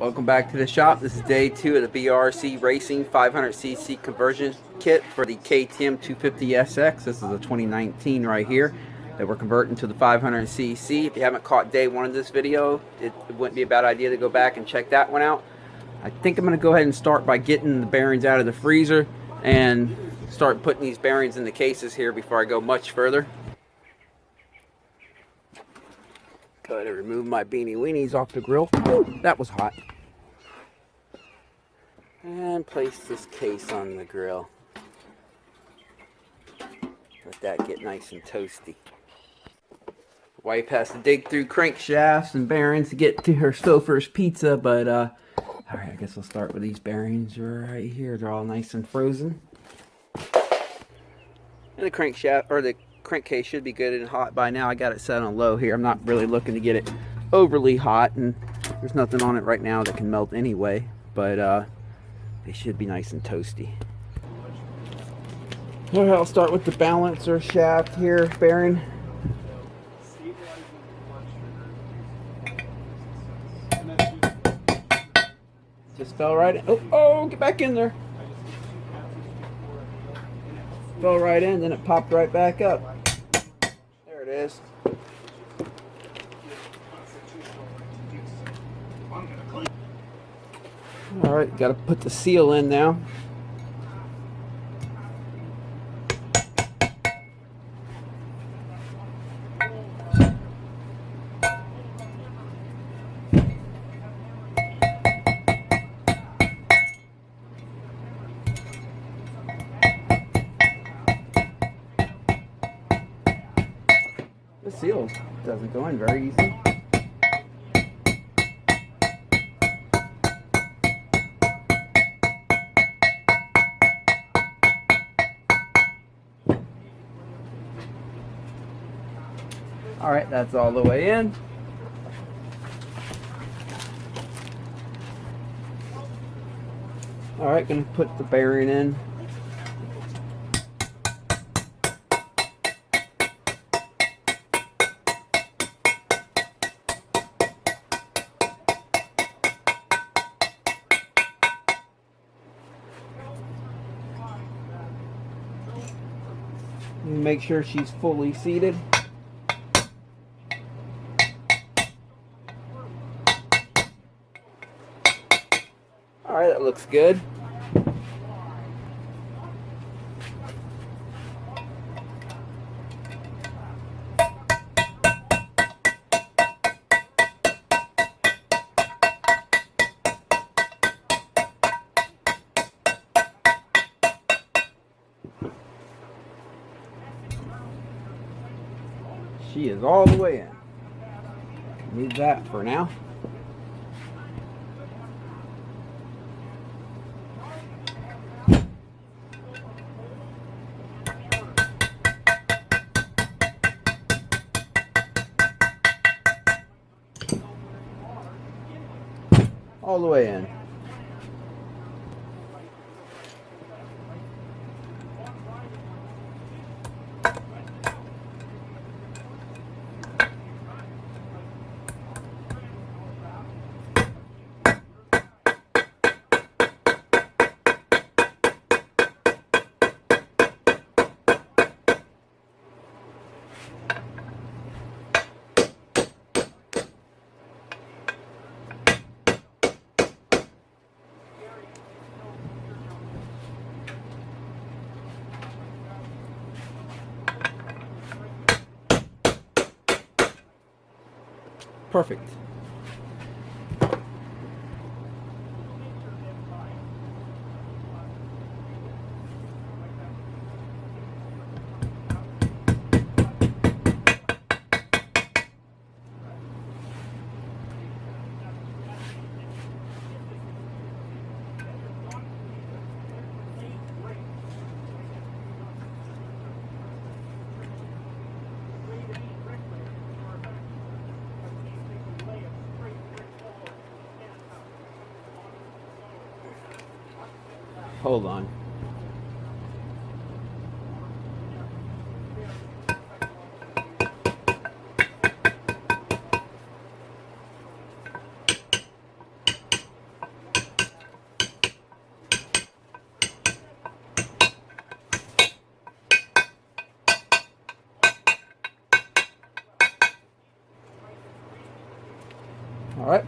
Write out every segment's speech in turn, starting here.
Welcome back to the shop. This is day 2 of the BRC Racing 500cc conversion kit for the KTM 250SX. This is a 2019 right here that we're converting to the 500cc. If you haven't caught day 1 of this video, it wouldn't be a bad idea to go back and check that one out. I think I'm going to go ahead and start by getting the bearings out of the freezer and start putting these bearings in the cases here before I go much further. Go ahead and remove my beanie weenies off the grill. Ooh, that was hot. And place this case on the grill. Let that get nice and toasty. Wife has to dig through crankshafts and bearings to get to her Stouffer's pizza, but alright, I guess we'll start with these bearings right here. They're all nice and frozen. And the crankshaft, or the crankcase, should be good and hot by now. I got it set on low here. I'm not really looking to get it overly hot, and there's nothing on it right now that can melt anyway, but they should be nice and toasty. Alright, I'll start with the balancer shaft here bearing. Just fell right in. Oh, get back in there. Fell right in, then it popped right back up. There it is. Alright, got to put the seal in now. The seal doesn't go in very easy. Alright, that's all the way in. Alright, gonna put the bearing in. Make sure she's fully seated. Alright, that looks good. She is all the way in. Leave that for now. All the way in. Perfect. Hold on.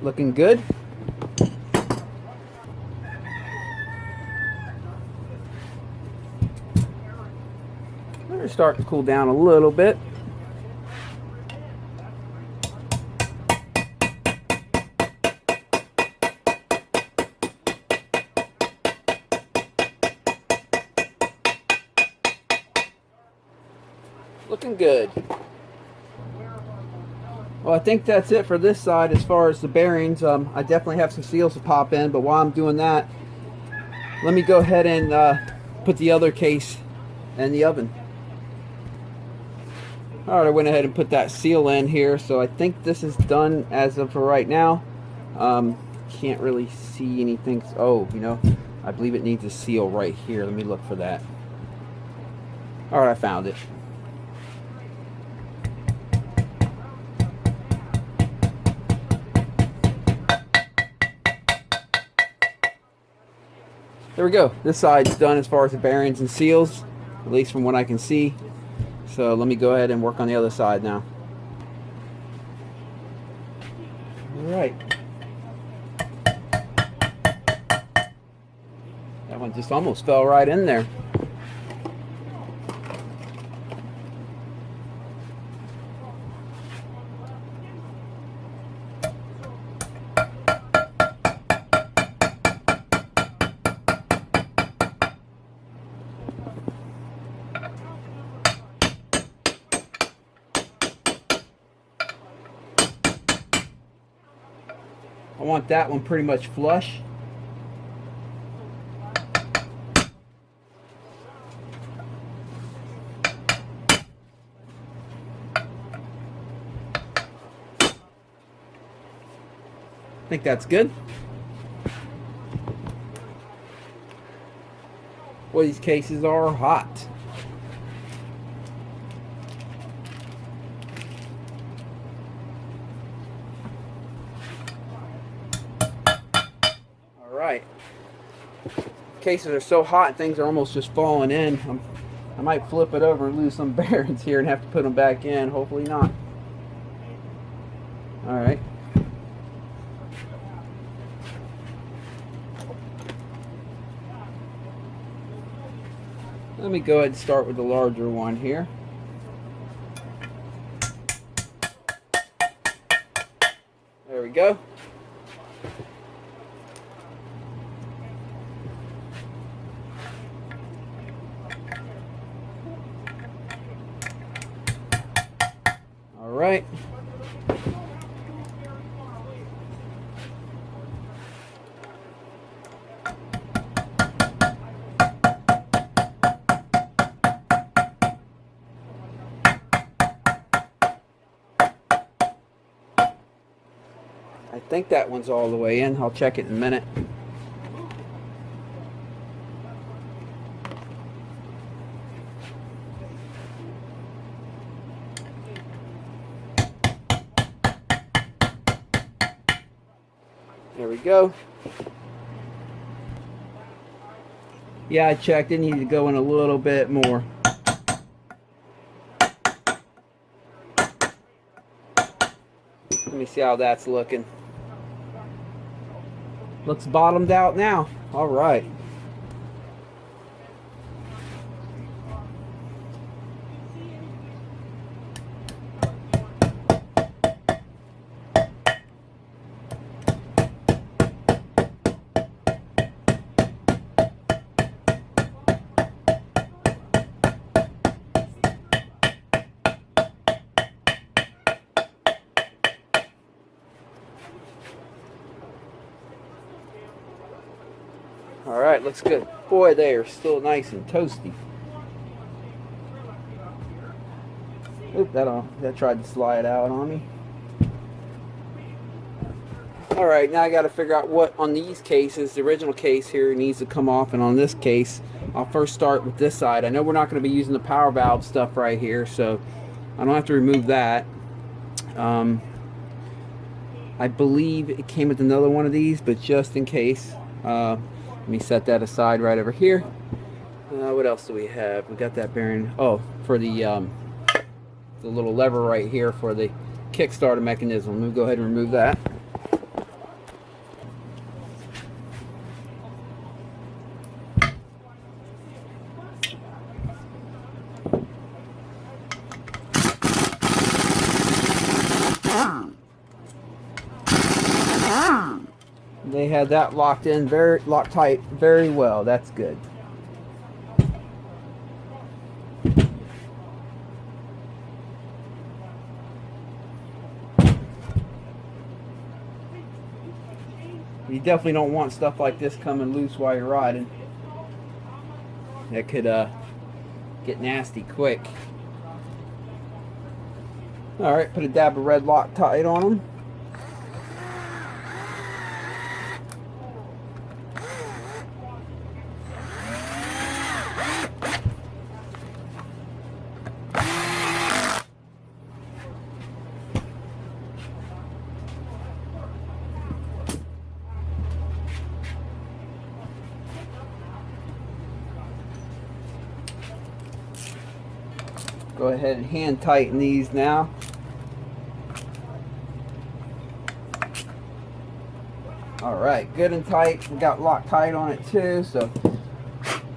looking good. They're starting to cool down a little bit. Looking good. Well, I think that's it for this side as far as the bearings. I definitely have some seals to pop in, but while I'm doing that, let me go ahead and put the other case in the oven. Alright, I went ahead and put that seal in here, so I think this is done as of for right now. Can't really see anything. Oh, you know, I believe it needs a seal right here. Let me look for that. Alright, I found it. There we go. This side's done as far as the bearings and seals, at least from what I can see. So let me go ahead and work on the other side now. Alright. That one just almost fell right in there. I want that one pretty much flush. I think that's good. Well, these cases are hot. Right. Cases are so hot, things are almost just falling in. I might flip it over and lose some bearings here and have to put them back in. Hopefully not. Alright. Let me go ahead and start with the larger one here. There we go. Right. I think that one's all the way in. I'll check it in a minute. There we go. Yeah, I checked. It needed to go in a little bit more. Let me see how that's looking. Looks bottomed out now. All right. Alright, looks good. Boy, they are still nice and toasty. Oop, that tried to slide out on me. Alright, now I got to figure out what on these cases, the original case here needs to come off, and on this case, I'll first start with this side. I know we're not going to be using the power valve stuff right here, so I don't have to remove that. I believe it came with another one of these, but just in case, let me set that aside right over here. What else do we have? We got that bearing. Oh, for the little lever right here for the Kickstarter mechanism. Let me go ahead and remove that. They had that locked in, locked tight very well. That's good. You definitely don't want stuff like this coming loose while you're riding. That could get nasty quick. Alright, put a dab of red Loctite on them. Go ahead and hand tighten these now. Alright, good and tight. We got Loctite on it too, so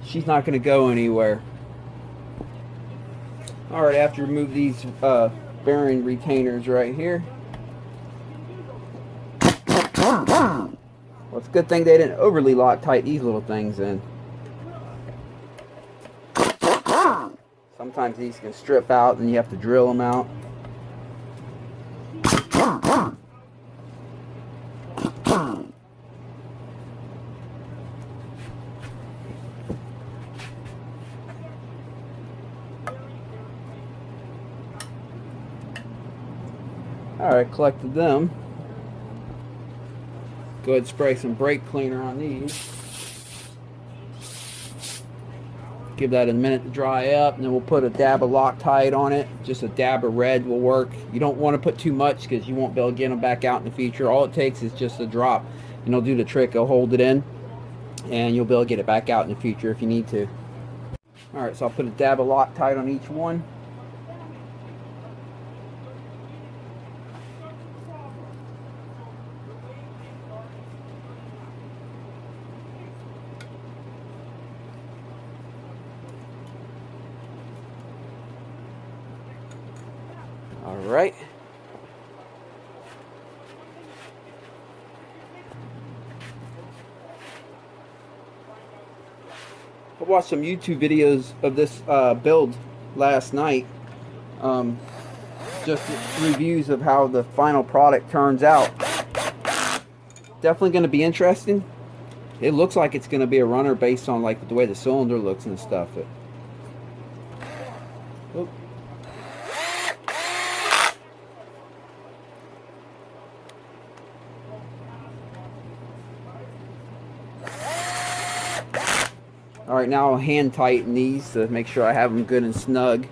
she's not going to go anywhere. Alright, after remove these bearing retainers right here. Well, it's a good thing they didn't overly Loctite these little things in. Sometimes these can strip out and you have to drill them out. Alright, collected them. Go ahead and spray some brake cleaner on these. Give that a minute to dry up, and then we'll put a dab of Loctite on it. Just a dab of red will work. You don't want to put too much because you won't be able to get them back out in the future. All it takes is just a drop, and it'll do the trick. It'll hold it in, and you'll be able to get it back out in the future if you need to. Alright, so I'll put a dab of Loctite on each one. Alright. I watched some YouTube videos of this build last night. Just reviews of how the final product turns out. Definitely going to be interesting. It looks like it's going to be a runner based on like the way the cylinder looks and stuff. Oop. Alright, now I'll hand tighten these to make sure I have them good and snug.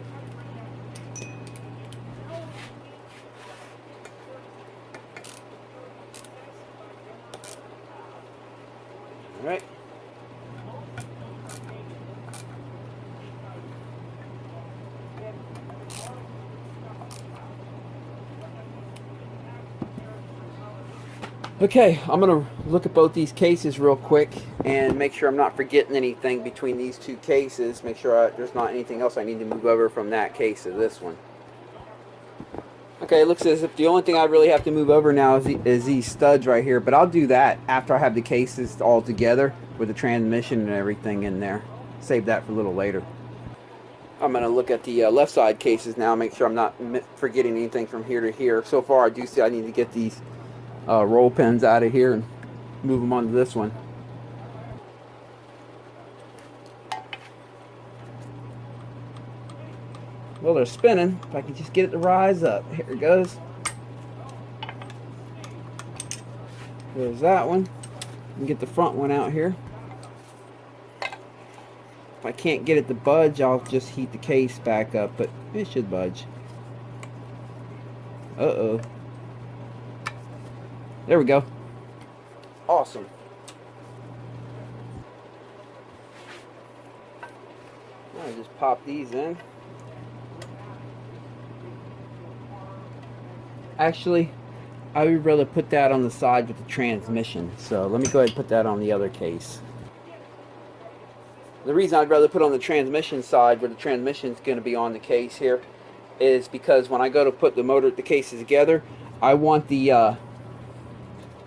Alright. Okay, I'm going to look at both these cases real quick and make sure I'm not forgetting anything between these two cases. Make sure there's not anything else I need to move over from that case to this one. Okay, it looks as if the only thing I really have to move over now is these studs right here, but I'll do that after I have the cases all together with the transmission and everything in there. Save that for a little later. I'm going to look at the left side cases now, make sure I'm not forgetting anything from here to here. So far I do see I need to get these roll pins out of here and move them onto this one. Well, they're spinning. If I can just get it to rise up. Here it goes. There's that one. And get the front one out here. If I can't get it to budge, I'll just heat the case back up, but it should budge. Uh-oh. There we go. Awesome. I'll just pop these in. Actually, I would rather put that on the side with the transmission. So let me go ahead and put that on the other case. The reason I'd rather put on the transmission side where the transmission is going to be on the case here is because when I go to put the cases together, I want the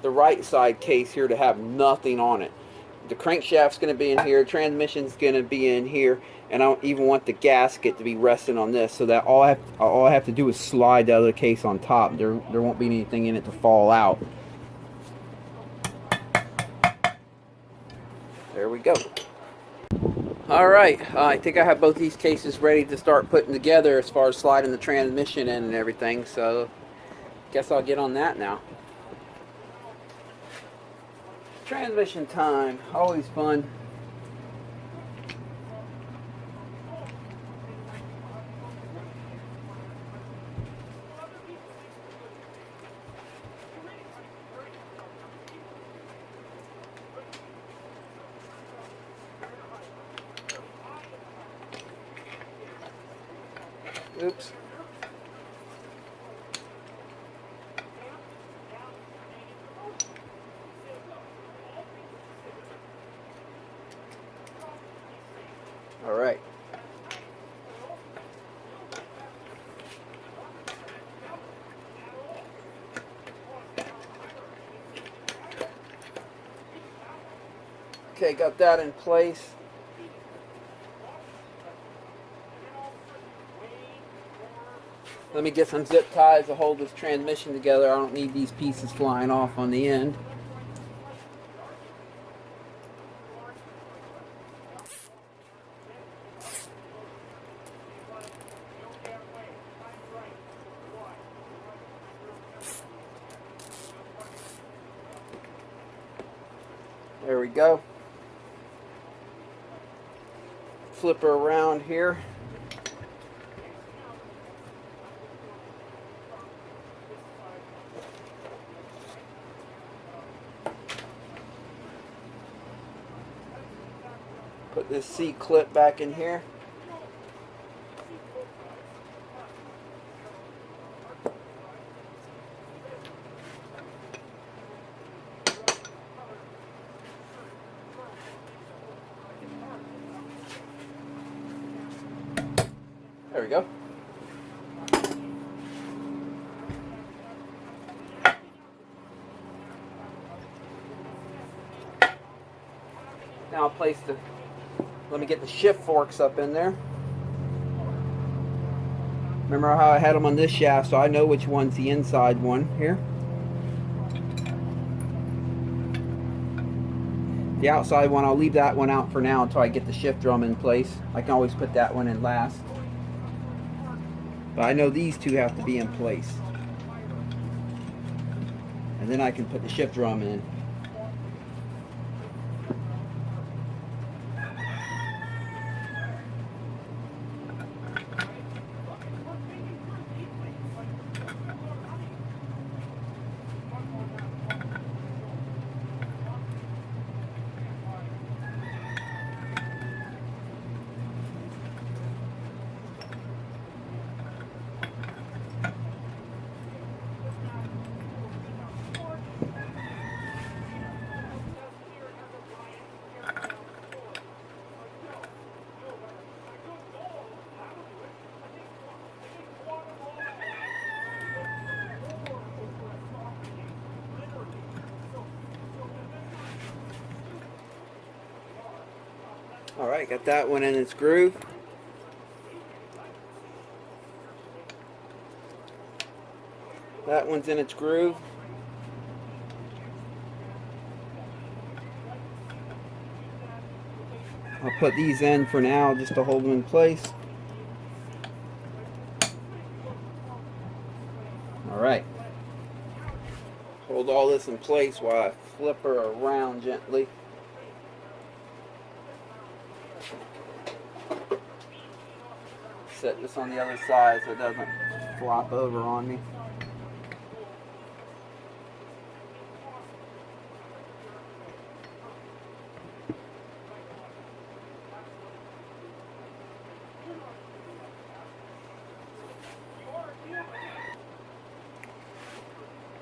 the right side case here to have nothing on it. The crankshaft's going to be in here, transmission's going to be in here, and I don't even want the gasket to be resting on this, so that all I have to do is slide the other case on top. There won't be anything in it to fall out. There we go. Alright, I think I have both these cases ready to start putting together as far as sliding the transmission in and everything, so guess I'll get on that now. Transmission time, always fun. Oops. All right. Okay, got that in place. Let me get some zip ties to hold this transmission together. I don't need these pieces flying off on the end. There we go. Flip her around here. Put this C-clip back in here. There we go. Now I'll place the, let me get the shift forks up in there. Remember how I had them on this shaft, so I know which one's the inside one here. The outside one, I'll leave that one out for now until I get the shift drum in place. I can always put that one in last. But I know these two have to be in place. And then I can put the shift drum in. Alright, got that one in its groove. That one's in its groove. I'll put these in for now just to hold them in place. Alright. Hold all this in place while I flip her around gently. Set this on the other side so it doesn't flop over on me.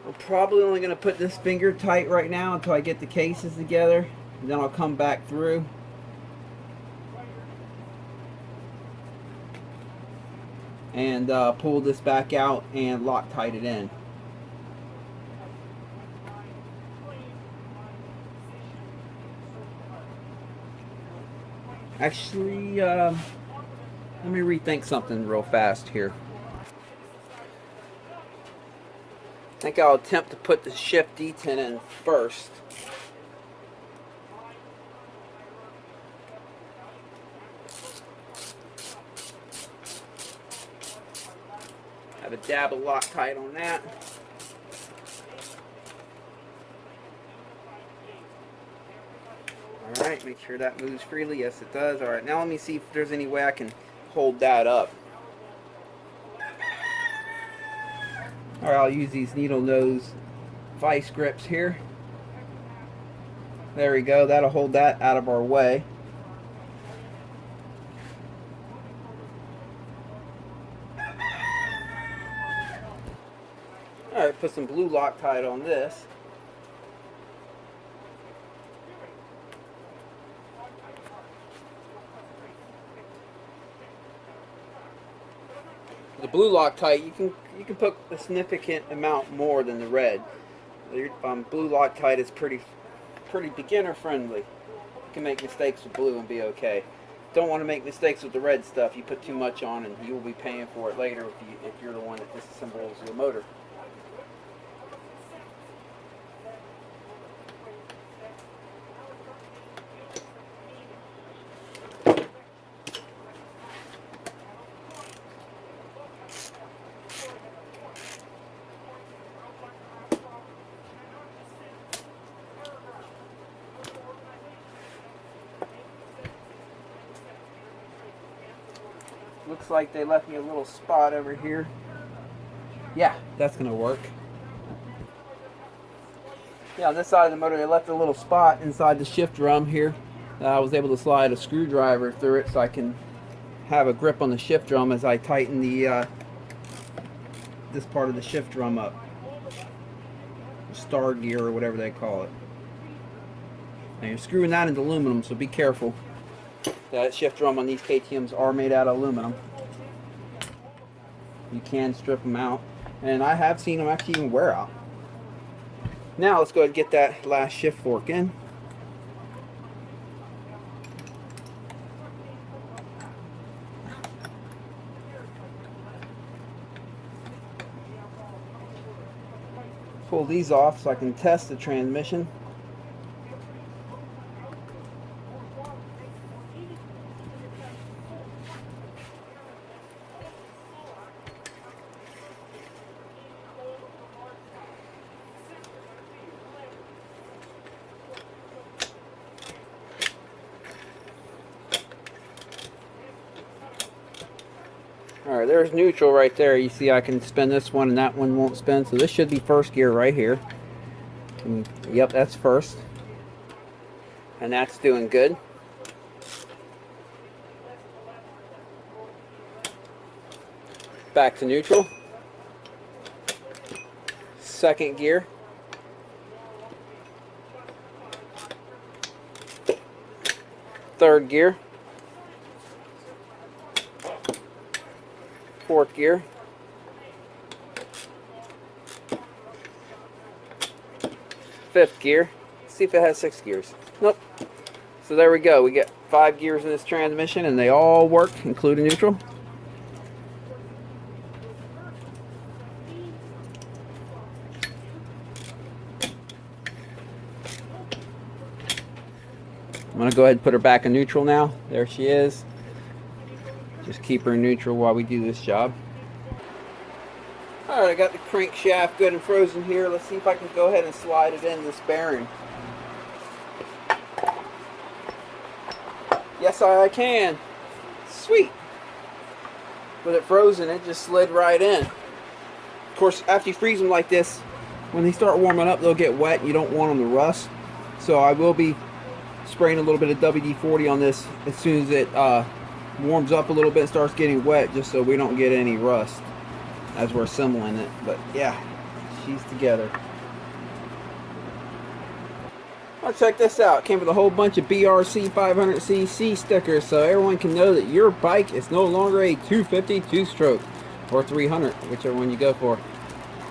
I'm probably only going to put this finger tight right now until I get the cases together, and then I'll come back through. And pull this back out and Loctite it in. Actually, let me rethink something real fast here. I think I'll attempt to put the shift detent in first. Have a dab of Loctite on that. Alright, make sure that moves freely. Yes, it does. Alright, now let me see if there's any way I can hold that up. Alright, I'll use these needle nose vice grips here. There we go. That'll hold that out of our way. Alright, put some blue Loctite on this. The blue Loctite, you can put a significant amount more than the red. Blue Loctite is pretty beginner friendly. You can make mistakes with blue and be okay. Don't want to make mistakes with the red stuff. You put too much on and you will be paying for it later if you're the one that disassembles your motor. Looks like they left me a little spot over here. Yeah, that's gonna work. Yeah, on this side of the motor they left a little spot inside the shift drum here. I was able to slide a screwdriver through it so I can have a grip on the shift drum as I tighten the this part of the shift drum up. Star gear or whatever they call it. And you're screwing that into aluminum, so be careful. That shift drum on these KTMs are made out of aluminum. You can strip them out, and I have seen them actually even wear out. Now let's go ahead and get that last shift fork in. Pull these off so I can test the transmission. Alright, there's neutral right there. You see I can spin this one and that one won't spin. So this should be first gear right here. And, yep, that's first. And that's doing good. Back to neutral. Second gear. Third gear. Fourth gear. Fifth gear. See if it has 6 gears. Nope. So there we go. We get 5 gears in this transmission and they all work, including neutral. I'm going to go ahead and put her back in neutral now. There she is. Just keep her in neutral while we do this job. Alright, I got the crankshaft good and frozen here. Let's see if I can go ahead and slide it in this bearing. Yes, I can. Sweet. With it frozen, it just slid right in. Of course, after you freeze them like this, when they start warming up, they'll get wet. You don't want them to rust. So I will be spraying a little bit of WD-40 on this as soon as it warms up a little bit and starts getting wet, just so we don't get any rust as we're assembling it. But yeah, she's together. Well, check this out. It came with a whole bunch of BRC 500cc stickers, so everyone can know that your bike is no longer a 250 two-stroke or 300, whichever one you go for.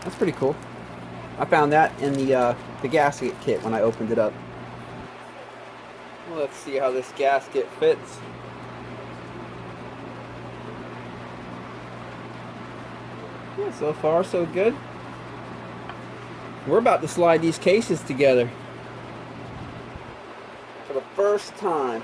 That's pretty cool. I found that in the gasket kit when I opened it up. Well, let's see how this gasket fits. Yeah, so far so good. We're about to slide these cases together for the first time.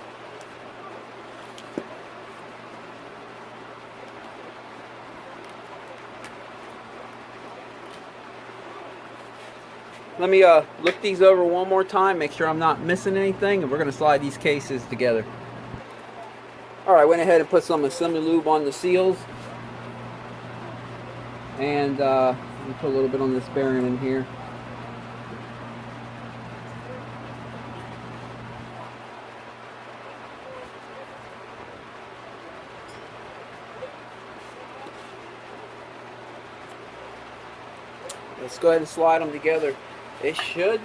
Let me look these over one more time, make sure I'm not missing anything, and we're going to slide these cases together. Alright, I went ahead and put some assembly lube on the seals. And let me put a little bit on this bearing in here. Let's go ahead and slide them together. It should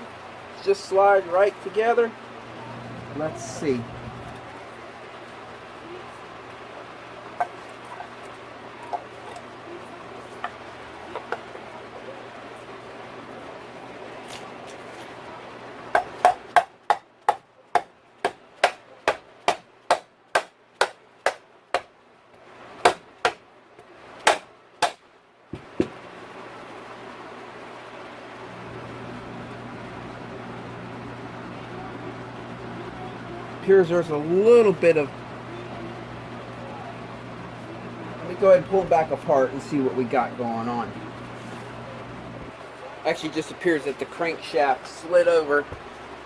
just slide right together. Let's see. Appears there's a little bit of, let me go ahead and pull it back apart and see what we got going on. Actually, just appears that the crankshaft slid over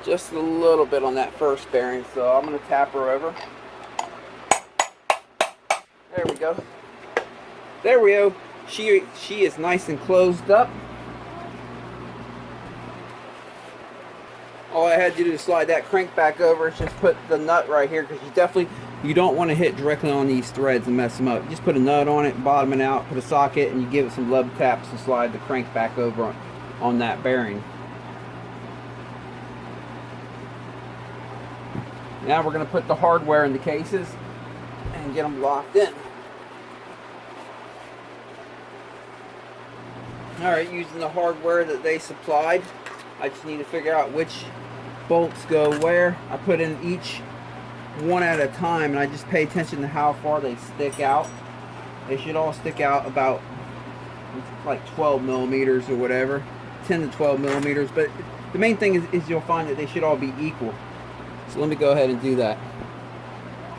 just a little bit on that first bearing, so I'm going to tap her over. There we go. There we go. She is nice and closed up. All I had to do to slide that crank back over is just put the nut right here, because you don't want to hit directly on these threads and mess them up. You just put a nut on it, bottom it out, put a socket, and you give it some lub taps to slide the crank back over on that bearing. Now we're going to put the hardware in the cases and get them locked in. Alright, using the hardware that they supplied, I just need to figure out which bolts go where. I put in each one at a time, and I just pay attention to how far they stick out. They should all stick out about like 12 millimeters or whatever, 10 to 12 millimeters, but the main thing is you'll find that they should all be equal. So let me go ahead and do that.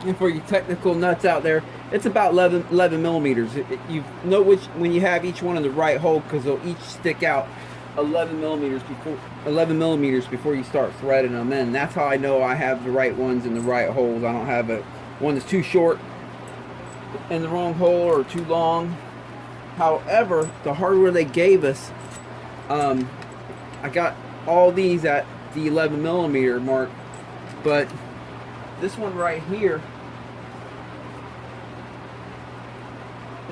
And for you technical nuts out there, it's about 11 millimeters. You know when you have each one in the right hole, because they'll each stick out 11 millimeters before you start threading them in. That's how I know I have the right ones in the right holes. I don't have one that's too short in the wrong hole or too long. However, the hardware they gave us, I got all these at the 11 millimeter mark, but this one right here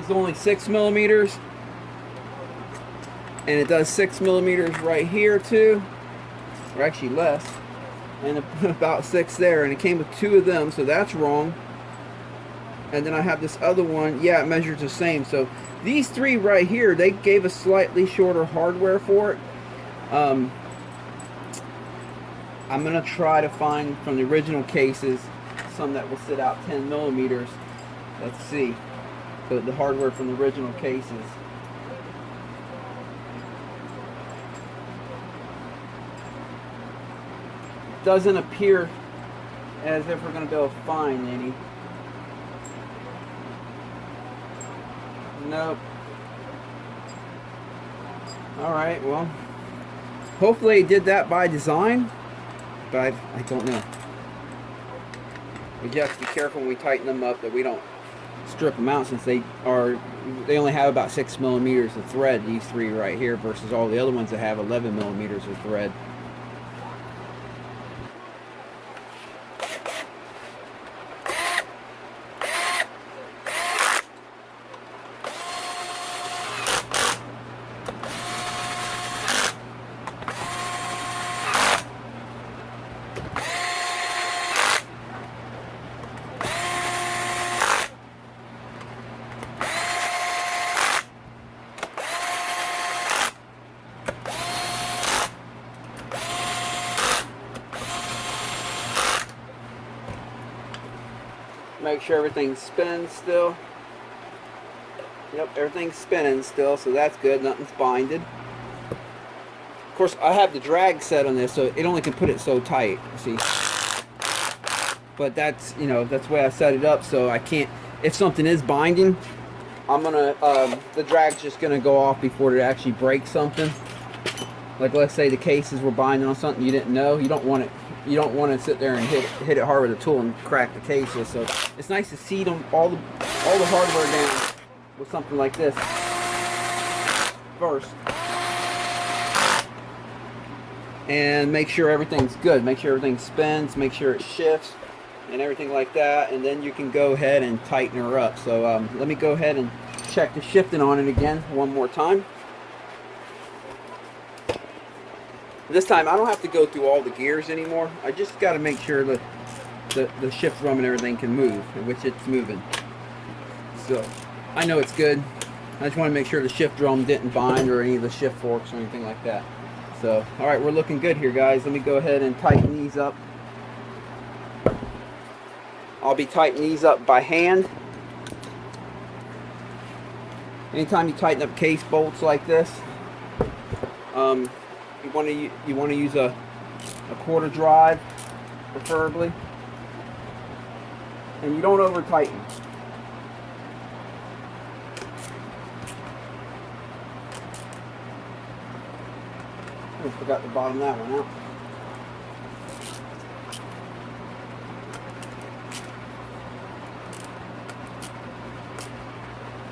is only 6 millimeters. And it does 6 millimeters right here too, or actually less, and about 6 there, and it came with 2 of them, so that's wrong. And then I have this other one, yeah, it measures the same. So these 3 right here, they gave us slightly shorter hardware for it. I'm gonna try to find from the original cases some that will sit out 10 millimeters. Let's see, the hardware from the original cases. Doesn't appear as if we're going to be able to find any. Nope. Alright, well, hopefully he did that by design, but I don't know. We just have to be careful when we tighten them up that we don't strip them out, since they only have about 6 millimeters of thread, these 3 right here, versus all the other ones that have 11 millimeters of thread. Make sure everything's spinning still. Yep, everything's spinning still, so that's good. Nothing's binded. Of course, I have the drag set on this, so it only can put it so tight. See, but that's, you know, that's the way I set it up, so I can't. If something is binding, I'm gonna the drag's just gonna go off before it actually breaks something. Like, let's say the cases were binding on something you didn't know. You don't want it. You don't want to sit there and hit it hard with a tool and crack the cases. So it's nice to seat them all the hardware down with something like this first, and make sure everything's good. Make sure everything spins. Make sure it shifts and everything like that. And then you can go ahead and tighten her up. So let me go ahead and check the shifting on it again one more time. This time I don't have to go through all the gears anymore. I just got to make sure that the shift drum and everything can move, which it's moving. So I know it's good. I just want to make sure the shift drum didn't bind or any of the shift forks or anything like that. So, all right, we're looking good here, guys. Let me go ahead and tighten these up. I'll be tightening these up by hand. Anytime you tighten up case bolts like this, you want to use a quarter drive, preferably, and you don't over tighten. I forgot to bottom that one out.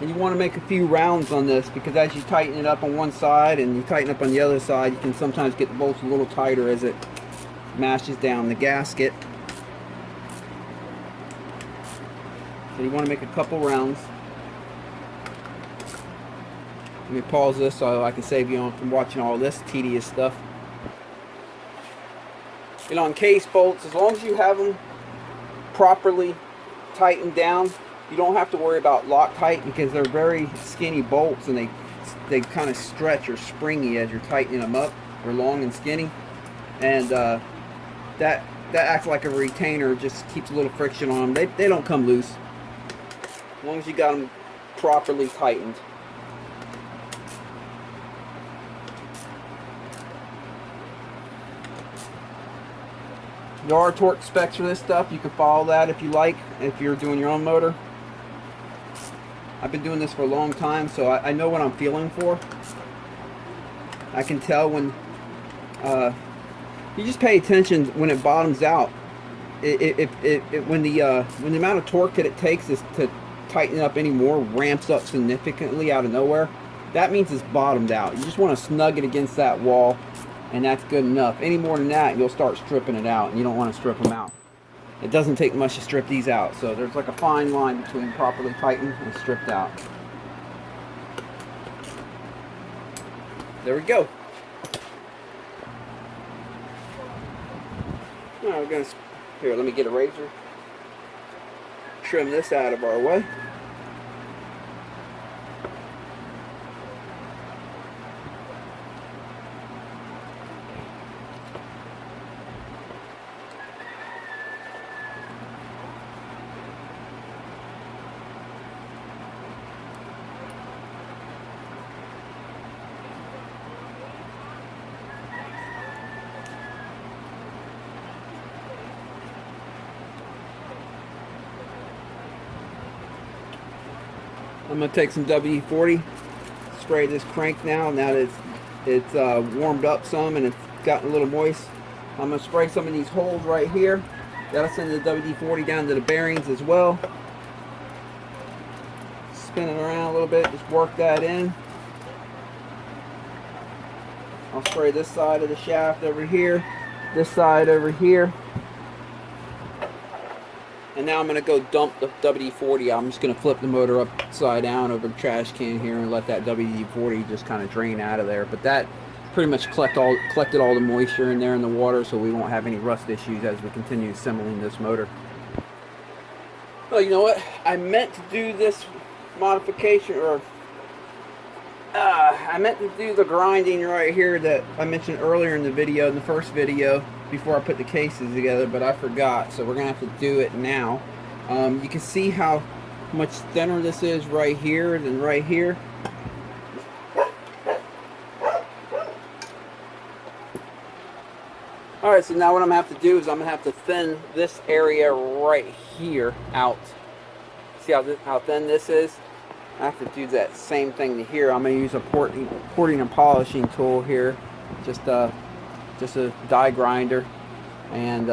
And you want to make a few rounds on this, because as you tighten it up on one side and you tighten up on the other side, you can sometimes get the bolts a little tighter as it mashes down the gasket. So you want to make a couple rounds. Let me pause this so I can save you from watching all this tedious stuff. You know, on case bolts, as long as you have them properly tightened down, you don't have to worry about Loctite, because they're very skinny bolts and they kind of stretch or springy as you're tightening them up. They're long and skinny, and that acts like a retainer, just keeps a little friction on them. They don't come loose as long as you got them properly tightened. There are torque specs for this stuff. You can follow that if you like, if you're doing your own motor. I've been doing this for a long time, so I know what I'm feeling for. I can tell when you just pay attention when it bottoms out. When the amount of torque that it takes is to tighten it up anymore ramps up significantly out of nowhere, that means it's bottomed out. You just want to snug it against that wall, and that's good enough. Any more than that, you'll start stripping it out, and you don't want to strip them out. It doesn't take much to strip these out, so there's like a fine line between properly tightened and stripped out. There we go. Now we're gonna, here, let me get a razor. Trim this out of our way. I'm going to take some WD-40, spray this crank now that it's warmed up some and it's gotten a little moist. I'm going to spray some of these holes right here. That'll send the WD-40 down to the bearings as well. Spin it around a little bit, just work that in. I'll spray this side of the shaft over here, this side over here. And now I'm going to go dump the WD-40. I'm just going to flip the motor upside down over the trash can here and let that WD-40 just kind of drain out of there. But that pretty much collected all the moisture in there in the water, so we won't have any rust issues as we continue assembling this motor. Well, you know what? I meant to do this modification, or I meant to do the grinding right here that I mentioned earlier in the video, in the first video, before I put the cases together, but I forgot, so we're gonna have to do it now. You can see how much thinner this is right here than right here. Alright, so now what I'm going to have to do is I'm going to have to thin this area right here out. See how thin this is? I have to do that same thing to here. I'm going to use a porting and polishing tool here. Just a die grinder. And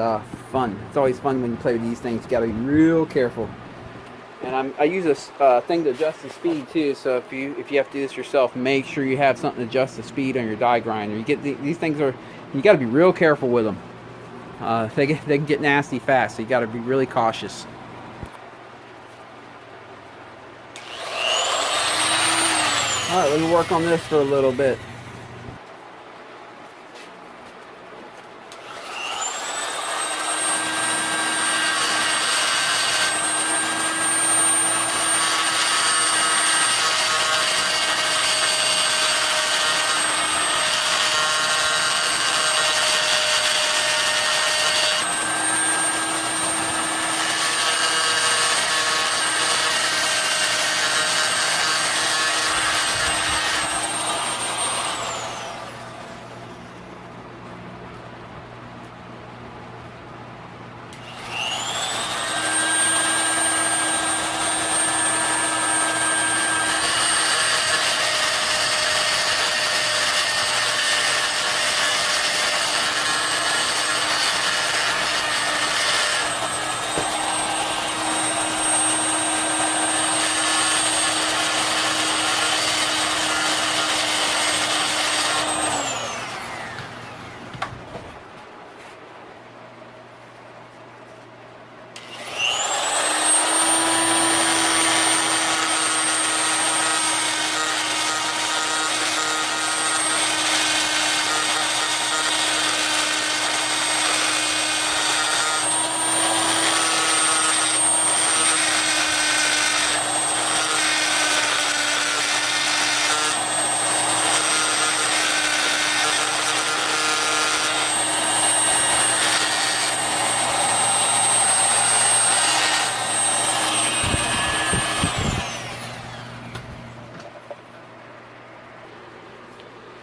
fun. It's always fun when you play with these things. You got to be real careful. And I use this thing to adjust the speed too. So if you have to do this yourself, make sure you have something to adjust the speed on your die grinder. You get these things are, you got to be real careful with them. They can get nasty fast. So you got to be really cautious. All right, let me work on this for a little bit.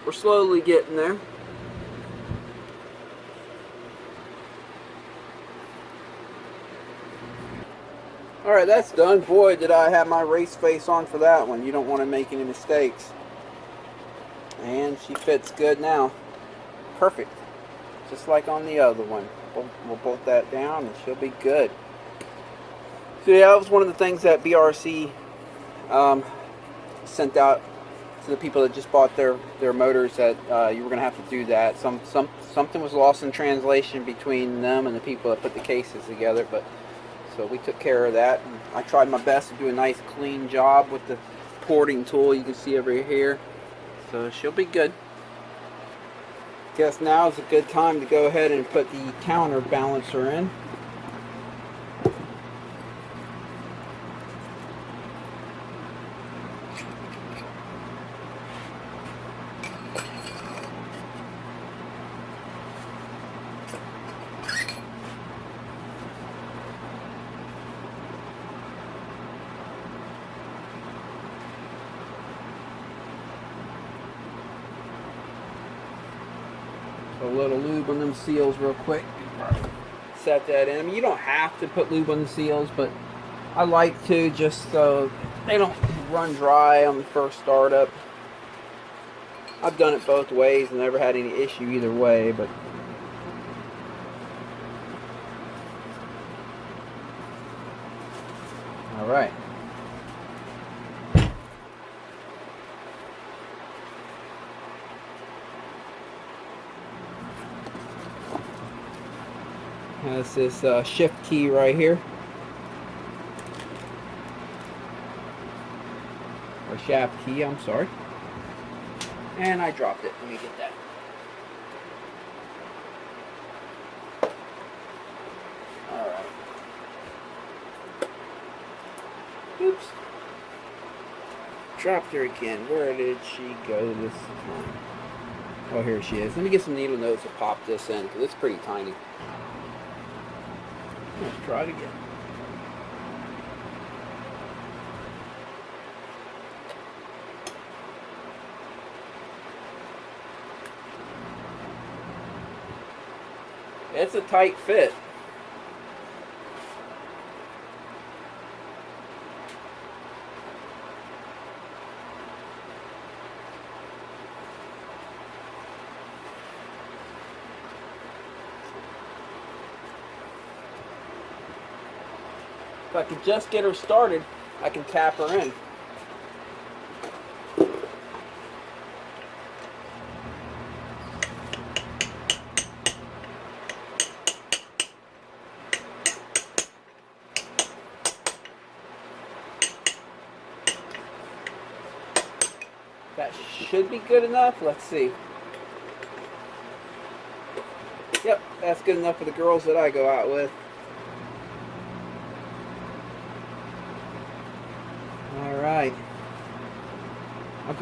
We're slowly getting there. Alright, that's done. Boy, did I have my race face on for that one. You don't want to make any mistakes. And she fits good now. Perfect. Just like on the other one. We'll bolt that down and she'll be good. So yeah, that was one of the things that BRC sent out to the people that just bought their motors, that you were going to have to do that. Something was lost in translation between them and the people that put the cases together, but so we took care of that. And I tried my best to do a nice clean job with the porting tool you can see over here. So she'll be good. Guess now is a good time to go ahead and put the counterbalancer in. A little lube on them seals real quick. Set that in. I mean, you don't have to put lube on the seals, but I like to, just so they don't run dry on the first startup. I've done it both ways and never had any issue either way, but all right. Has this shift key right here, or shaft key, I'm sorry, and I dropped it. Let me get that. Alright. Oops. Dropped her again. Where did she go this time? Oh, here she is. Let me get some needle nose to pop this in, because it's pretty tiny. Let's try it again. It's a tight fit. If I could just get her started, I can tap her in. That should be good enough. Let's see. Yep, that's good enough for the girls that I go out with. Alright. I'll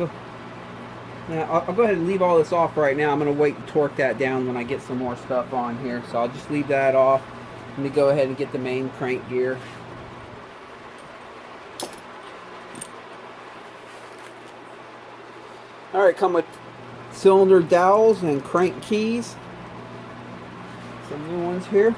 go ahead and leave all this off right now. I'm going to wait and torque that down when I get some more stuff on here. So I'll just leave that off. Let me go ahead and get the main crank gear. Alright, come with cylinder dowels and crank keys. Some new ones here.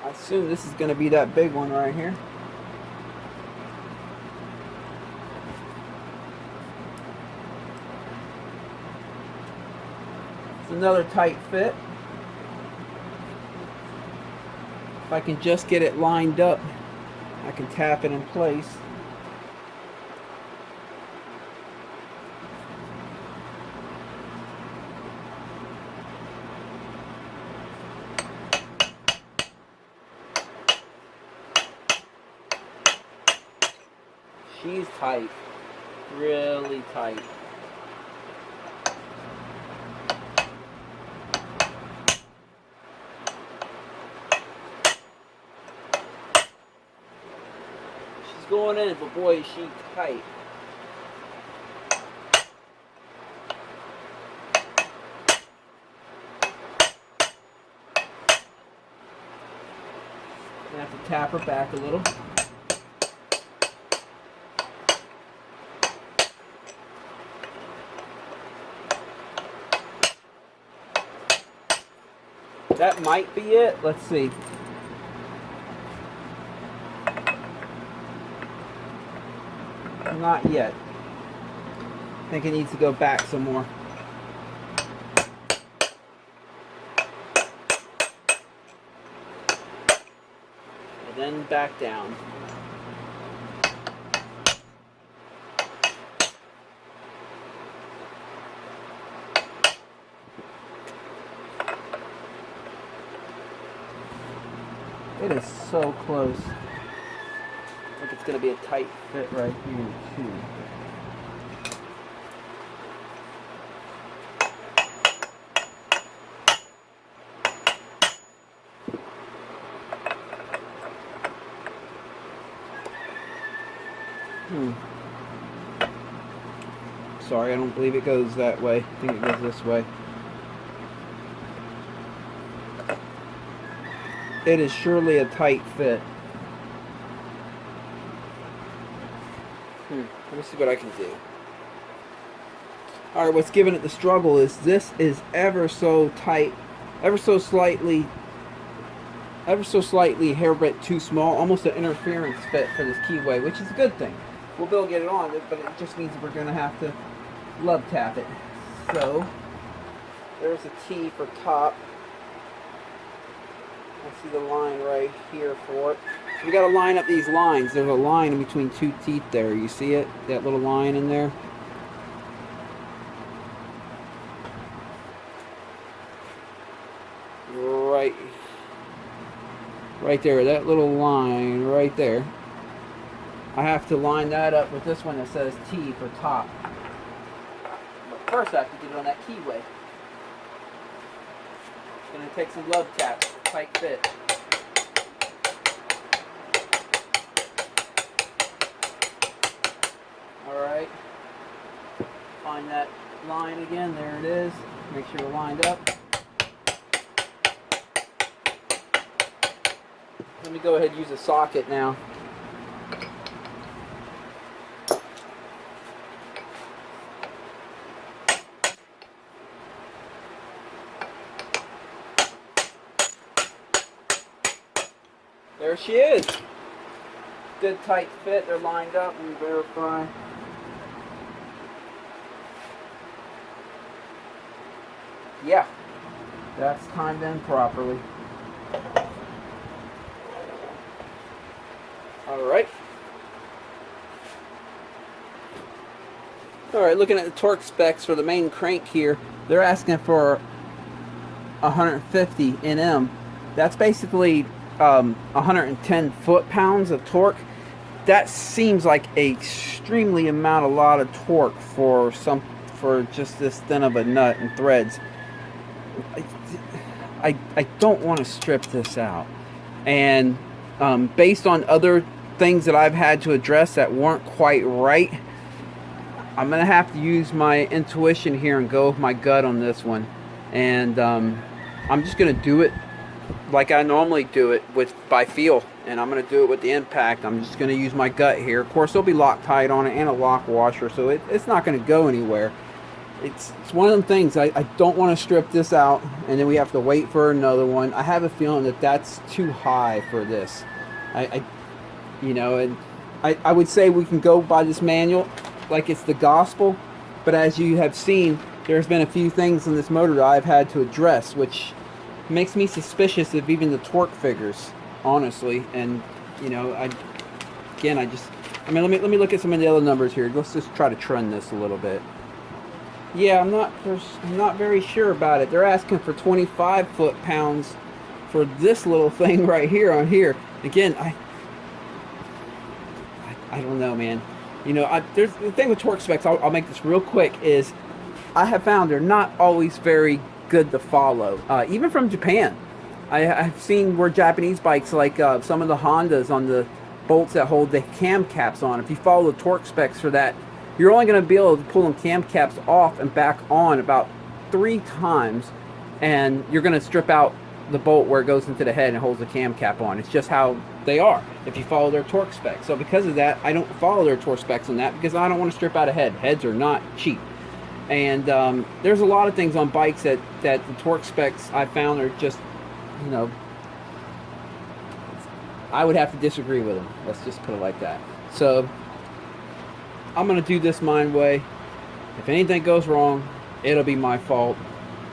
I assume this is going to be that big one right here. It's another tight fit. If I can just get it lined up, I can tap it in place. She's tight, really tight. She's going in, but boy, is she tight. I have to tap her back a little. That might be it. Let's see. Not yet. I think it needs to go back some more. And then back down. It is so close. I think it's going to be a tight fit right here too. Sorry, I don't believe it goes that way. I think it goes this way. It is surely a tight fit. Let me see what I can do. Alright, what's giving it the struggle is this is ever so tight, ever so slightly hair bit too small, almost an interference fit for this keyway, which is a good thing. We'll be able to get it on, but it just means we're going to have to love tap it. So, there's a T for top. I see the line right here for it. So we got to line up these lines. There's a line in between two teeth there. You see it? That little line in there. Right there. That little line right there. I have to line that up with this one that says T for top. But first I have to get it on that keyway. It's going to take some love taps. Tight fit. Alright. Find that line again. There it is. Make sure you're lined up. Let me go ahead and use a socket now. There she is. Good tight fit. They're lined up. Let me verify. Yeah, that's timed in properly. Alright. Alright, looking at the torque specs for the main crank here, they're asking for 150 Nm. That's basically 110 foot-pounds of torque. That seems like a extremely a lot of torque for just this thin of a nut and threads. I don't want to strip this out, and based on other things that I've had to address that weren't quite right, I'm gonna have to use my intuition here and go with my gut on this one, and I'm just gonna do it like I normally do it by feel, and I'm gonna do it with the impact. I'm just gonna use my gut here. Of course, there'll be Loctite on it and a lock washer, so it's not gonna go anywhere. It's one of them things. I don't want to strip this out and then we have to wait for another one. I have a feeling that that's too high for this. You know, and I would say we can go by this manual like it's the gospel, but as you have seen, there's been a few things in this motor that I've had to address, which makes me suspicious of even the torque figures, honestly. And you know, I mean, let me look at some of the other numbers here. Let's just try to trend this a little bit. Yeah, I'm not very sure about it. They're asking for 25 foot-pounds for this little thing right here on here. Again, I don't know, man. You know, there's the thing with torque specs. I'll make this real quick. Is I have found they're not always very good to follow. Even from Japan, I've seen where Japanese bikes, like some of the Hondas, on the bolts that hold the cam caps on, if you follow the torque specs for that, you're only going to be able to pull them cam caps off and back on about 3 times, and you're going to strip out the bolt where it goes into the head and holds the cam cap on. It's just how they are if you follow their torque specs. So because of that, I don't follow their torque specs on that, because I don't want to strip out a head. Heads are not cheap. And there's a lot of things on bikes that the torque specs I found are just, you know, I would have to disagree with them. Let's just put it like that. So I'm going to do this my way. If anything goes wrong, it'll be my fault.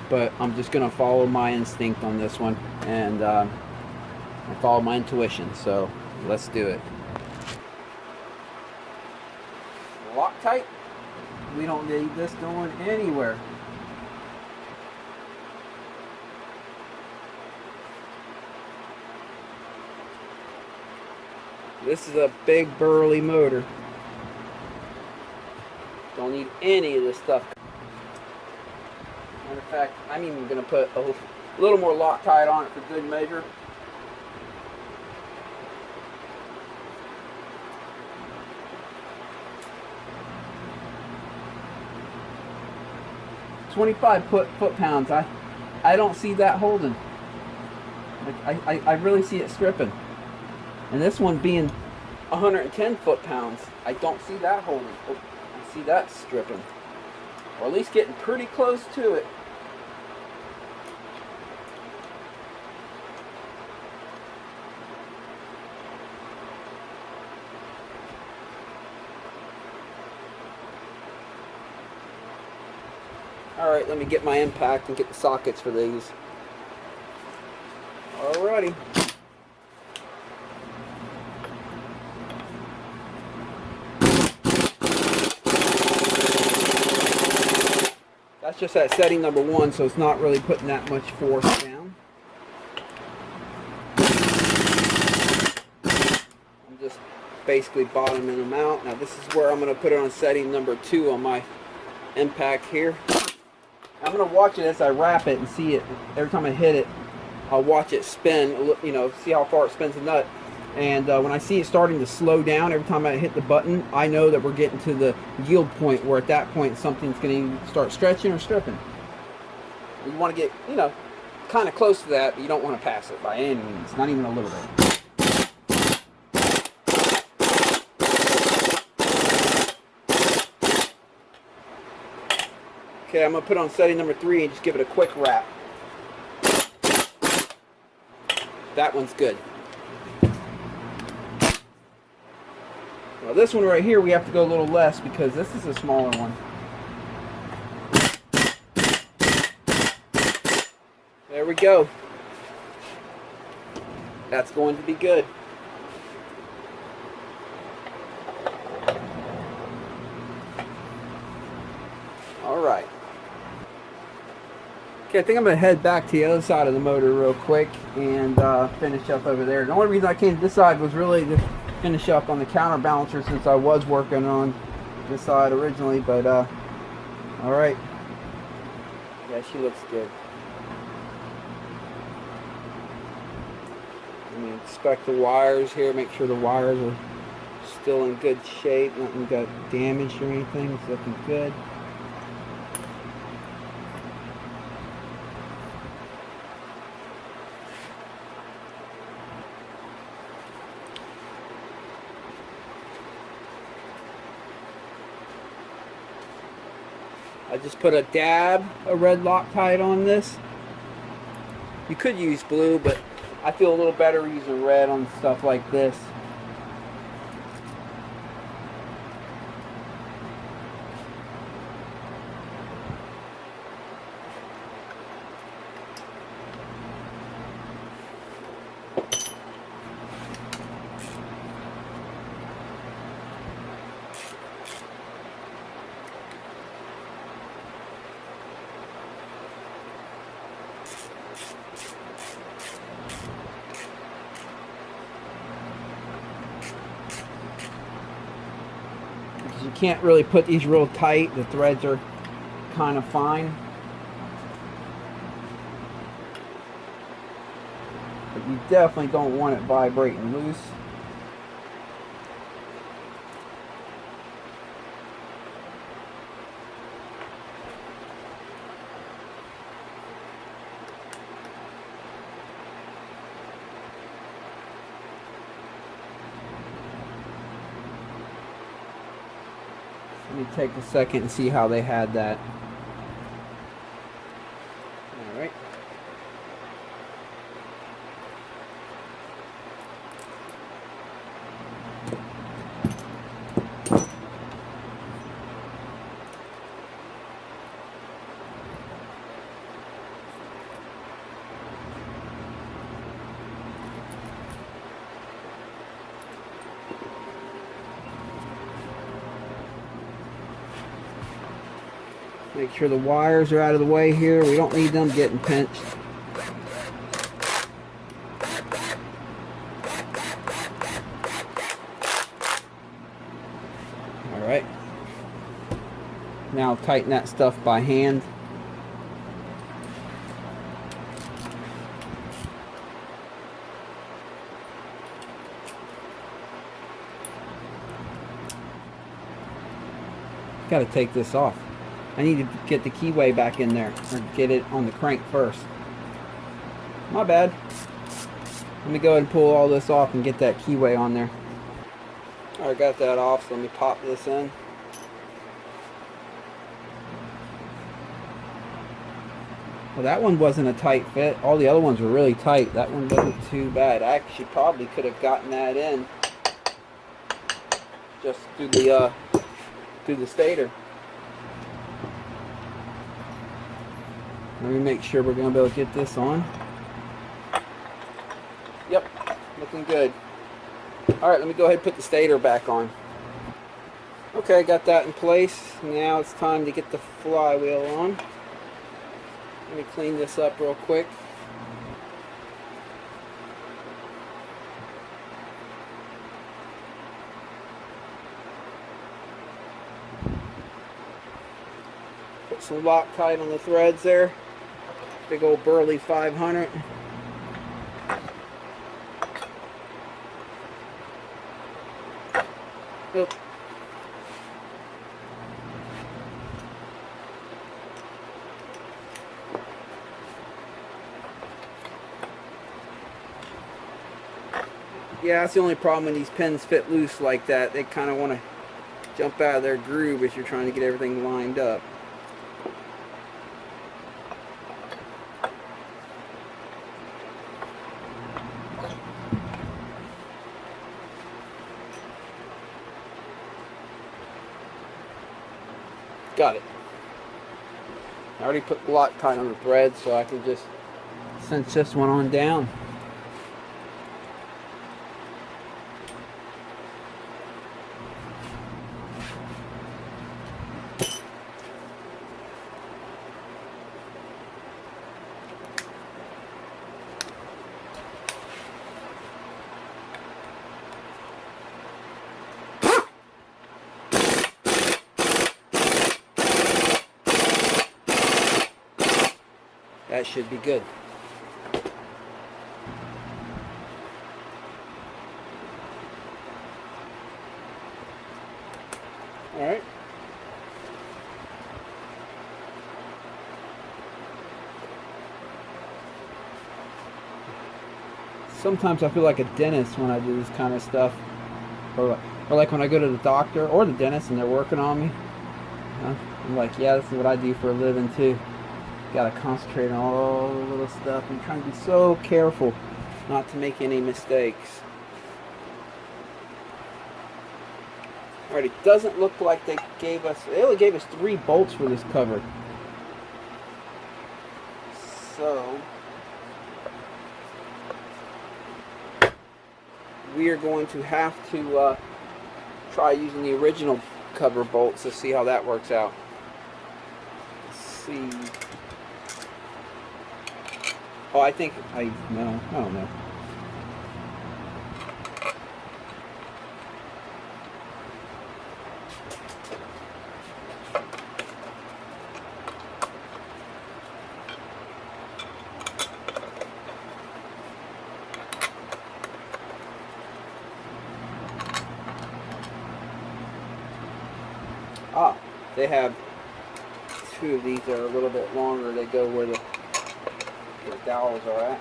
But I'm just going to follow my instinct on this one. And follow my intuition. So let's do it. Loctite. We don't need this going anywhere. This is a big burly motor. Don't need any of this stuff. Matter of fact, I'm even going to put a little more Loctite on it for good measure. "25 foot-pounds. I don't see that holding. Like, I really see it stripping. And this one being 110 foot-pounds, I don't see that holding. Oh, I see that stripping. Or at least getting pretty close to it. Alright, let me get my impact and get the sockets for these. Alrighty. That's just at setting number 1, so it's not really putting that much force down. I'm just basically bottoming them out. Now this is where I'm going to put it on setting number 2 on my impact here. I'm going to watch it as I wrap it and see it. Every time I hit it, I'll watch it spin, you know, see how far it spins the nut. And when I see it starting to slow down every time I hit the button, I know that we're getting to the yield point, where at that point something's going to start stretching or stripping. You want to get, you know, kind of close to that, but you don't want to pass it by any means, not even a little bit. Okay, I'm going to put on setting number 3 and just give it a quick wrap. That one's good. Well, this one right here, we have to go a little less because this is a smaller one. There we go. That's going to be good. All right. Okay, I think I'm going to head back to the other side of the motor real quick and finish up over there. The only reason I came to this side was really to finish up on the counterbalancer since I was working on this side originally, but all right. Yeah, she looks good. Let me inspect the wires here, make sure the wires are still in good shape, nothing got damaged or anything. It's looking good. I just put a dab of red Loctite on this. You could use blue, but I feel a little better using red on stuff like this. You can't really put these real tight. The threads are kind of fine. But you definitely don't want it vibrating loose. Let me take a second and see how they had that. All right. Make sure the wires are out of the way here. We don't need them getting pinched. All right. Now tighten that stuff by hand. Got to take this off. I need to get the keyway back in there, or get it on the crank first. My bad. Let me go ahead and pull all this off and get that keyway on there. Alright, got that off, so let me pop this in. Well, that one wasn't a tight fit. All the other ones were really tight. That one wasn't too bad. I actually probably could have gotten that in just through the stator. Let me make sure we're going to be able to get this on. Yep, looking good. Alright, let me go ahead and put the stator back on. Okay, got that in place. Now it's time to get the flywheel on. Let me clean this up real quick. Put some Loctite on the threads there. Big old burly 500. Oop. Yeah, that's the only problem when these pins fit loose like that. They kind of want to jump out of their groove as you're trying to get everything lined up. Got it. I already put Loctite on the thread, so I can just cinch this one on down. That should be good. All right. Sometimes I feel like a dentist when I do this kind of stuff, or like when I go to the doctor or the dentist and they're working on me. I'm like, yeah, this is what I do for a living too. Gotta concentrate on all the little stuff. I'm trying to be so careful not to make any mistakes. Alright, it doesn't look like they only gave us 3 bolts for this cover. So we are going to have to try using the original cover bolts to see how that works out. Let's see. Oh, I don't know. Ah, they have 2 of these that are a little bit longer. They go where the dowels are at.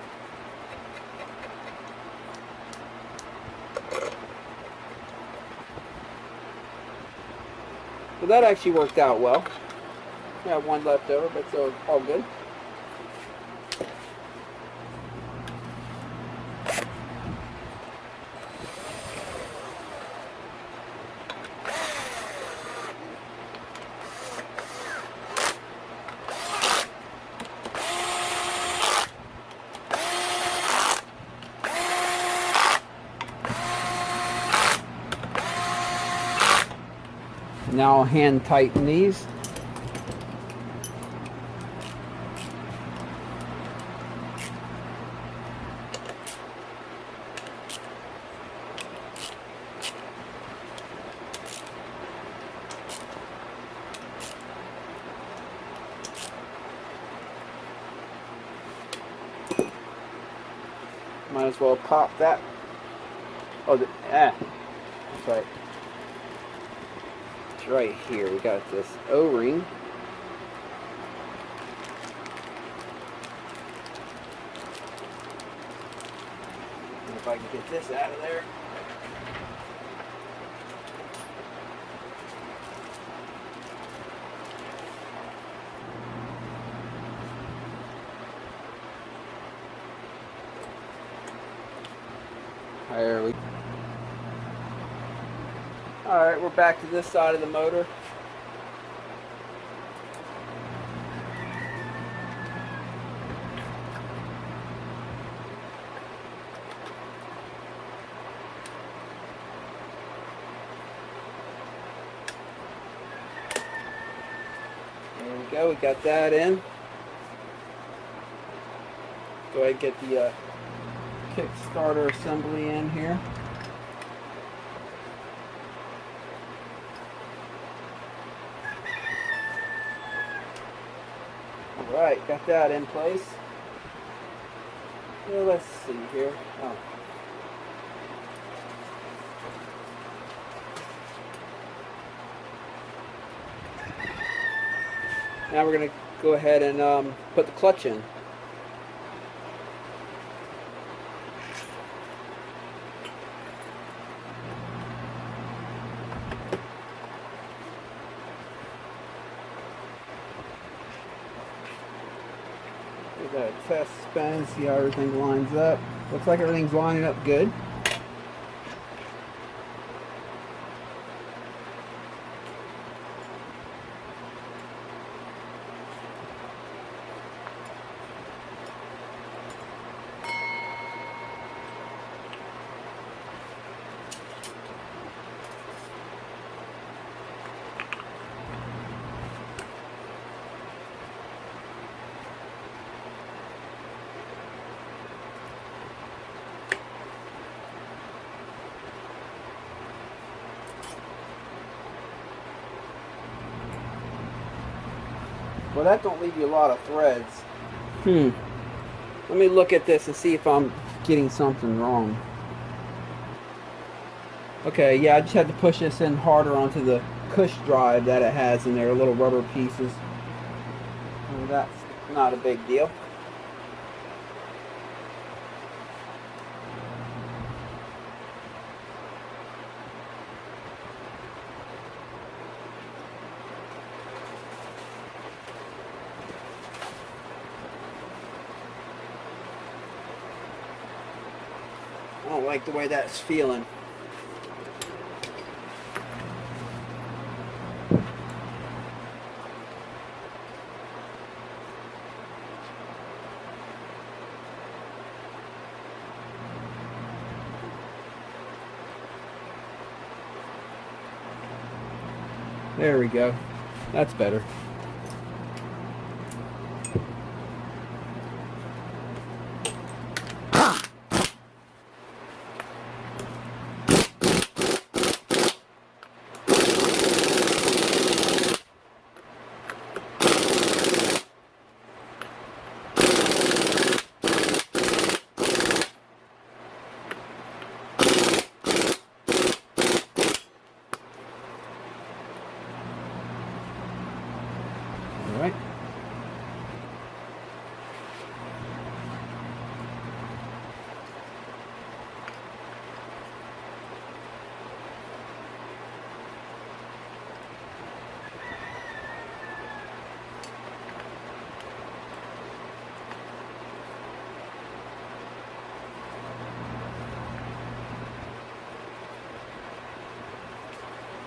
So that actually worked out well. We have 1 left over, but it's all good. Now I'll hand tighten these. Might as well pop that. Oh, that's right. It's right here. We got this O-ring. If I can get this out of there. There we go. Alright, we're back to this side of the motor. There we go, we got that in. Go ahead and get the Kickstarter assembly in here. Alright, got that in place. Well, let's see here. Oh. Now we're going to go ahead and put the clutch in. Got a test spin, see how everything lines up. Looks like everything's lining up good. Well, that don't leave you a lot of threads. Let me look at this and see if I'm getting something wrong. Okay, yeah, I just had to push this in harder onto the cush drive that it has in there, little rubber pieces. And that's not a big deal. I don't like the way that's feeling. There we go. That's better. All right.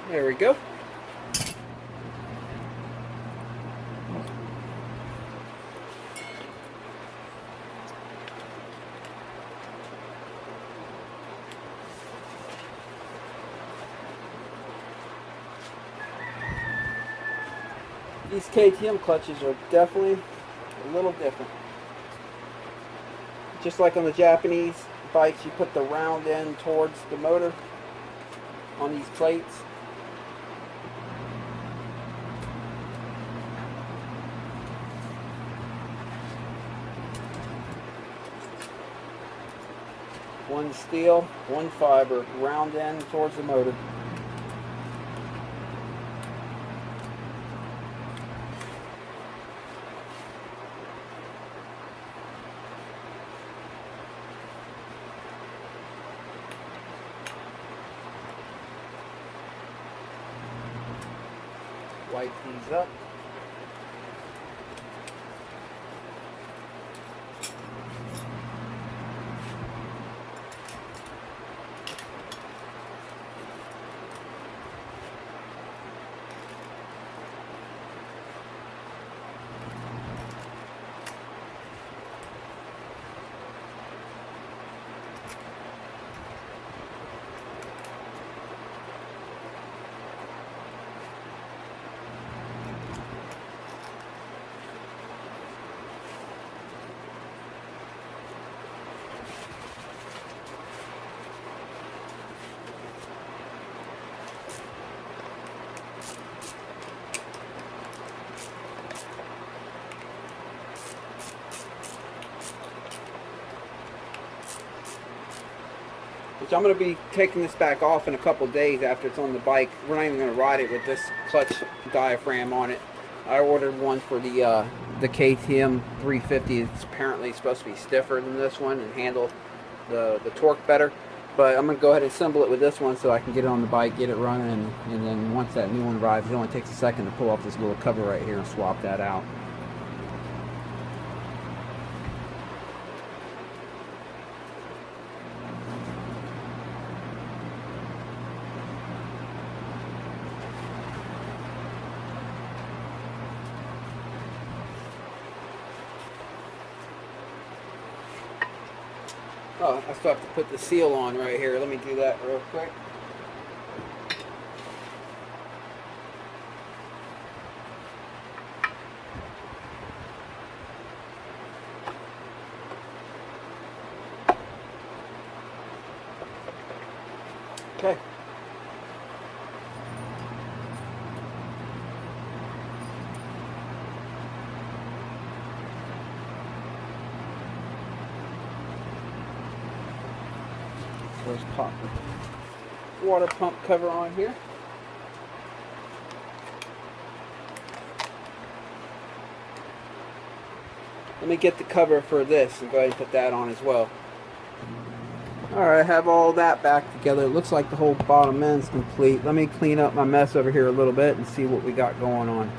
There we go. These KTM clutches are definitely a little different. Just like on the Japanese bikes, you put the round end towards the motor on these plates. One steel, one fiber, round end towards the motor. Wipe these up. Which I'm going to be taking this back off in a couple days after it's on the bike. We're not even going to ride it with this clutch diaphragm on it. I ordered one for the KTM 350. It's apparently supposed to be stiffer than this one and handle the torque better. But I'm going to go ahead and assemble it with this one so I can get it on the bike, get it running, and then once that new one arrives, it only takes a second to pull off this little cover right here and swap that out. Oh, I still have to put the seal on right here. Let me do that real quick. Okay. Let's pop the water pump cover on here. Let me get the cover for this and go ahead and put that on as well. Alright, I have all that back together. It looks like the whole bottom end's complete. Let me clean up my mess over here a little bit and see what we got going on.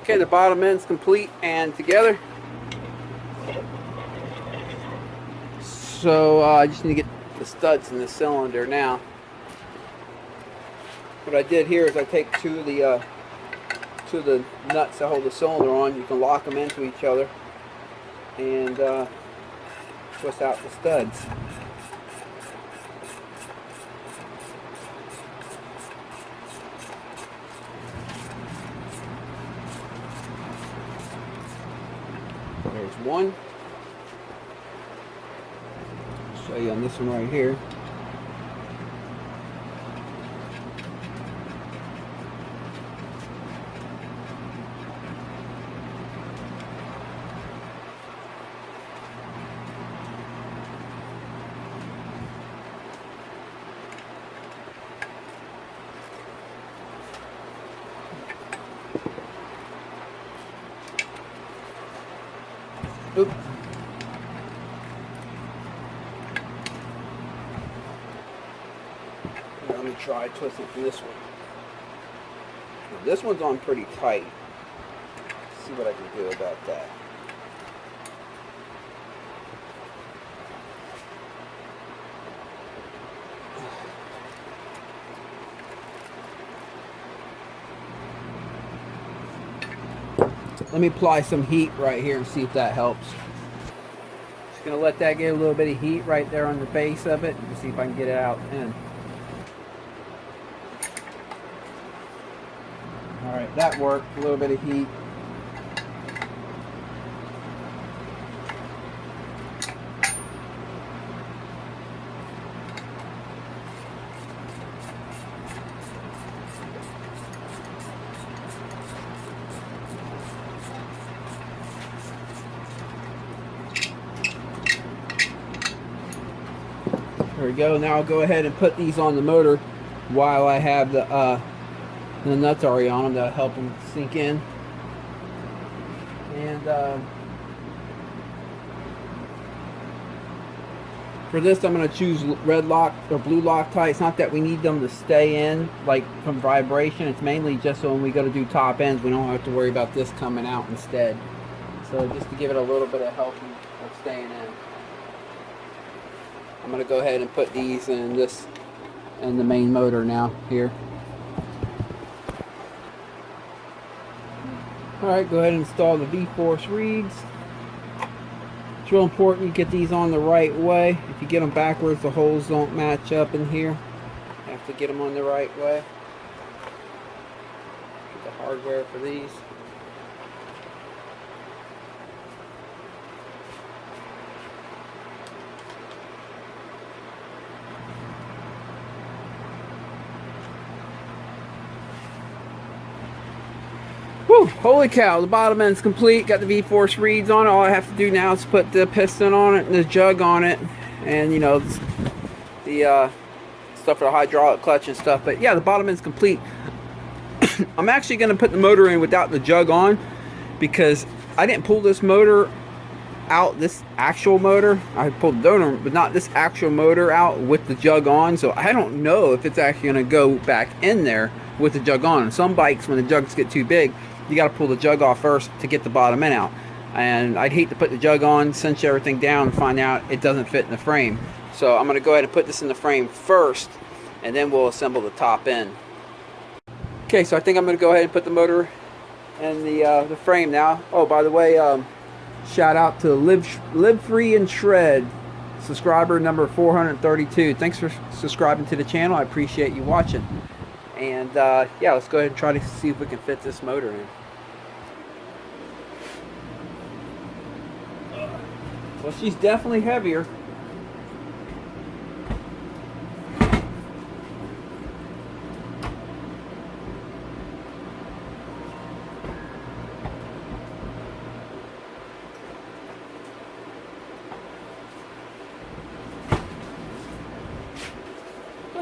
Okay, the bottom end's complete and together. So I just need to get the studs in the cylinder now. What I did here is I take two of the nuts that hold the cylinder on. You can lock them into each other and twist out the studs. There's one. I'll show you on this one right here. Oops. Let me try twisting from this one. Now, this one's on pretty tight. Let's see what I can do about that. Let me apply some heat right here and see if that helps. Just gonna let that get a little bit of heat right there on the base of it and see if I can get it out in. Alright, that worked. A little bit of heat. There we go. Now I'll go ahead and put these on the motor while I have the nuts already on them. That'll help them sink in. And for this, I'm going to choose red lock or blue Loctite. It's not that we need them to stay in like from vibration. It's mainly just so when we go to do top ends, we don't have to worry about this coming out instead. So just to give it a little bit of help of staying in. I'm going to go ahead and put these in this and the main motor now here. Alright, go ahead and install the V-force reeds. It's real important you get these on the right way. If you get them backwards, the holes don't match up in here. You have to get them on the right way. Get the hardware for these. Whew, holy cow, the bottom end's complete. Got the V-force reeds on it. All I have to do now is put the piston on it and the jug on it. And, you know, the stuff for the hydraulic clutch and stuff. But, yeah, the bottom end's complete. I'm actually going to put the motor in without the jug on because I didn't pull this motor out, this actual motor. I pulled the donor, but not this actual motor out with the jug on. So I don't know if it's actually going to go back in there with the jug on. Some bikes, when the jugs get too big, you got to pull the jug off first to get the bottom end out. And I'd hate to put the jug on, cinch everything down, and find out it doesn't fit in the frame. So I'm going to go ahead and put this in the frame first, and then we'll assemble the top end. Okay, so I think I'm going to go ahead and put the motor in the frame now. Oh, by the way, shout out to Live Free and Shred, subscriber number 432. Thanks for subscribing to the channel. I appreciate you watching. And yeah, let's go ahead and try to see if we can fit this motor in. Well, she's definitely heavier.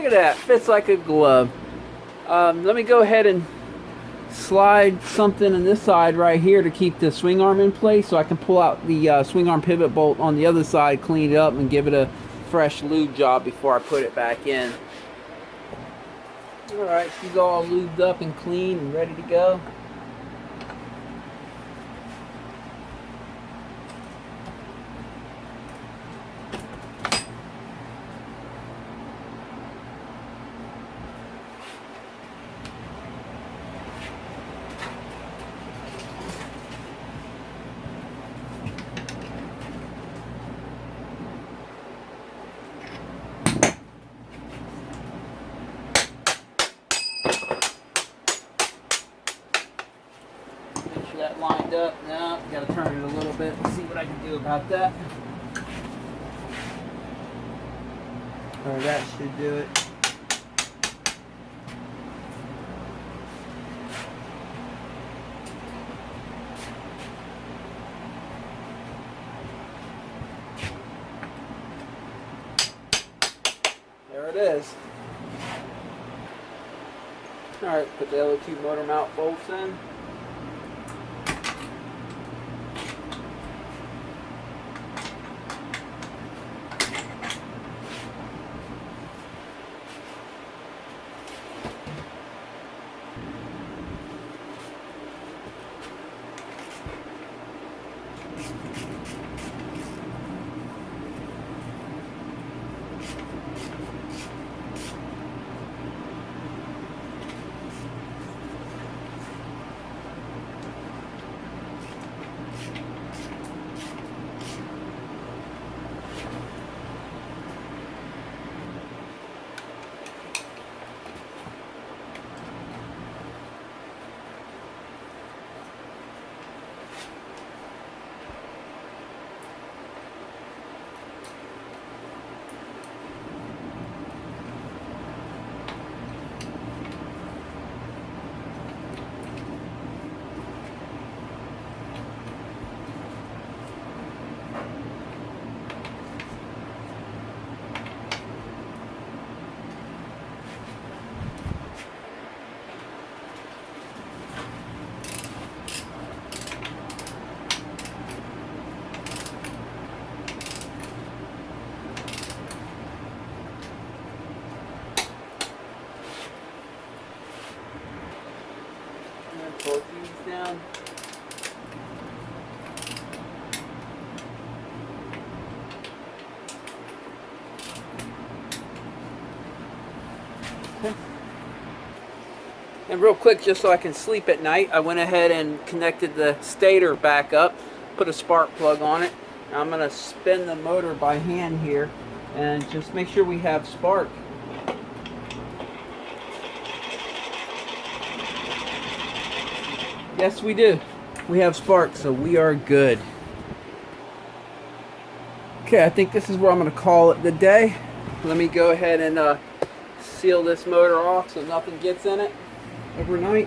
at that, fits like a glove. Let me go ahead and slide something on this side right here to keep the swing arm in place, so I can pull out the swing arm pivot bolt on the other side, clean it up, and give it a fresh lube job before I put it back in. Alright, she's all lubed up and clean and ready to go. That lined up. Now, gotta turn it a little bit and see what I can do about that. Or that should do it. There it is. Alright, put the other two motor mount bolts in. Torque these down. Okay. And real quick, just so I can sleep at night, I went ahead and connected the stator back up, put a spark plug on it. Now I'm going to spin the motor by hand here and just make sure we have spark. Yes, we do. We have spark, so we are good. Okay, I think this is where I'm going to call it the day. Let me go ahead and seal this motor off so nothing gets in it overnight.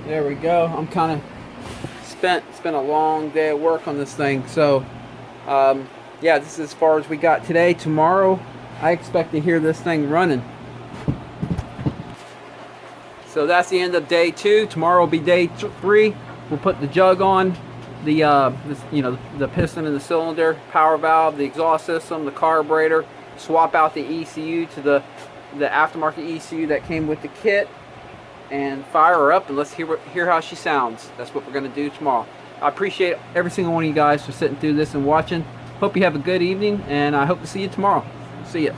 There we go. I'm kind of spent. It's been a long day of work on this thing. So, yeah, this is as far as we got today. Tomorrow, I expect to hear this thing running. So that's the end of day 2. Tomorrow will be day 3. We'll put the jug on, the piston and the cylinder, power valve, the exhaust system, the carburetor. Swap out the ECU to the aftermarket ECU that came with the kit, and fire her up and let's hear how she sounds. That's what we're going to do tomorrow. I appreciate every single one of you guys for sitting through this and watching. Hope you have a good evening, and I hope to see you tomorrow. See ya.